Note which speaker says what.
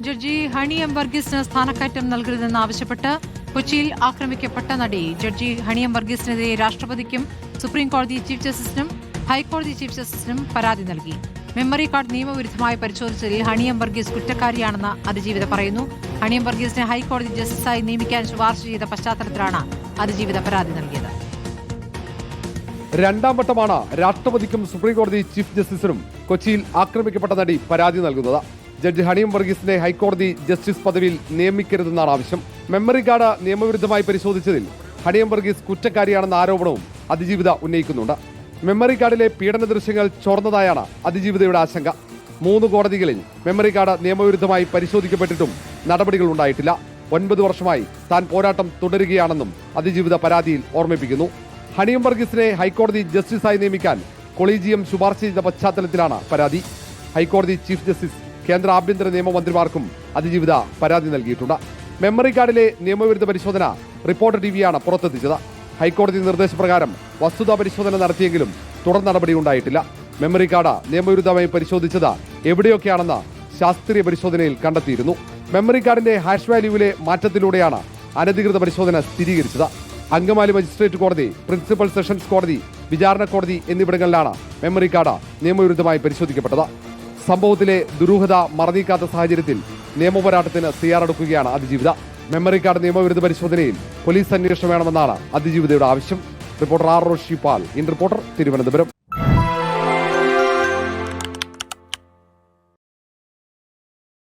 Speaker 1: Judge honey M വർഗീസിന് സ്ഥാനക്കയറ്റം നൽകരുതെന്നാവശ്യപ്പെട്ട് കൊച്ചിയിൽ ആക്രമിക്കപ്പെട്ട നടി ജഡ്ജി ഹണി എം വർഗീസിനെതിരെ രാഷ്ട്രപതിക്കും സുപ്രീം കോടതി ചീഫ് ജസ്റ്റിസിനും ഹൈക്കോടതി ചീഫ് ജസ്റ്റിസിനും പരാതി നൽകി. മെമ്മറി കാർഡ് നിയമവിരുദ്ധമായി പരിശോധിച്ചതിൽ ഹണി എം വർഗീസ് കുറ്റക്കാരിയാണെന്ന് അതിജീവിത പറയുന്നു. ഹണി എം വർഗീസിനെ ഹൈക്കോടതി ജസ്റ്റിസായി നിയമിക്കാൻ ശുപാർശ ചെയ്ത പശ്ചാത്തലത്തിലാണ് അതിജീവിത പരാതി നൽകിയത്.
Speaker 2: രണ്ടാം വട്ടമാണ് രാഷ്ട്രപതിക്കും സുപ്രീംകോടതി ചീഫ് ജസ്റ്റിസിനും കൊച്ചിയിൽ ആക്രമിക്കപ്പെട്ട നടി പരാതി നൽകുന്നത്. ജഡ്ജി ഹണി എം വർഗീസിനെ ഹൈക്കോടതി ജസ്റ്റിസ് പദവിയിൽ നിയമിക്കരുതെന്നാണ് ആവശ്യം. മെമ്മറി കാർഡ് നിയമവിരുദ്ധമായി പരിശോധിച്ചതിൽ ഹണി എം വർഗീസ് കുറ്റക്കാരിയാണെന്ന ആരോപണവും അതിജീവിത ഉന്നയിക്കുന്നുണ്ട്. മെമ്മറി കാർഡിലെ പീഡന ദൃശ്യങ്ങൾ ചോർന്നതായാണ് അതിജീവിതയുടെ ആശങ്ക. 3 കോടതികളിൽ മെമ്മറി കാർഡ് നിയമവിരുദ്ധമായി പരിശോധിക്കപ്പെട്ടിട്ടും നടപടികൾ ഉണ്ടായിട്ടില്ല. 9 വർഷമായി താൻ പോരാട്ടം തുടരുകയാണെന്നും അതിജീവിത പരാതിയിൽ ഓർമ്മിപ്പിക്കുന്നു. ഹണി എം വർഗീസിനെ ഹൈക്കോടതി ജസ്റ്റിസായി നിയമിക്കാൻ കൊളീജിയം ശുപാർശ ചെയ്ത പശ്ചാത്തലത്തിലാണ് പരാതി. ഹൈക്കോടതി ചീഫ് ജസ്റ്റിസ്, കേന്ദ്ര ആഭ്യന്തര നിയമമന്ത്രിമാർക്കും അതിജീവിത പരാതി നൽകിയിട്ടുണ്ട്. മെമ്മറി കാർഡിലെ നിയമവിരുദ്ധ പരിശോധന റിപ്പോർട്ടർ ടിവിയാണ് പുറത്തെത്തിച്ചത്. ഹൈക്കോടതി നിർദ്ദേശപ്രകാരം വസ്തുതാ പരിശോധന നടത്തിയെങ്കിലും തുടർ നടപടി ഉണ്ടായിട്ടില്ല. മെമ്മറി കാർഡ് നിയമവിരുദ്ധമായി പരിശോധിച്ചത് എവിടെയൊക്കെയാണെന്ന് ശാസ്ത്രീയ പരിശോധനയിൽ കണ്ടെത്തിയിരുന്നു. മെമ്മറി കാർഡിന്റെ ഹാഷ് വാല്യൂവിലെ മാറ്റത്തിലൂടെയാണ് അനധികൃത പരിശോധന സ്ഥിരീകരിച്ചത്. അങ്കമാലി മജിസ്ട്രേറ്റ് കോടതി, പ്രിൻസിപ്പൽ സെഷൻസ് കോടതി, വിചാരണ കോടതി എന്നിവിടങ്ങളിലാണ് മെമ്മറി കാർഡ് നിയമവിരുദ്ധമായി പരിശോധിക്കപ്പെട്ടത്. സംഭവത്തിലെ ദുരൂഹത മറനീക്കാത്ത സാഹചര്യത്തിൽ നിയമപോരാട്ടത്തിന് തയ്യാറെടുക്കുകയാണ് അതിജീവിത. മെമ്മറി കാർഡ് നിയമവിരുദ്ധ പരിശോധനയിൽ പോലീസ് അന്വേഷണം വേണമെന്നാണ് അതിജീവിതയുടെ ആവശ്യം. റിപ്പോർട്ടർ ആർ റോഷി പാൽ, ഇൻ റിപ്പോർട്ടർ, തിരുവനന്തപുരം.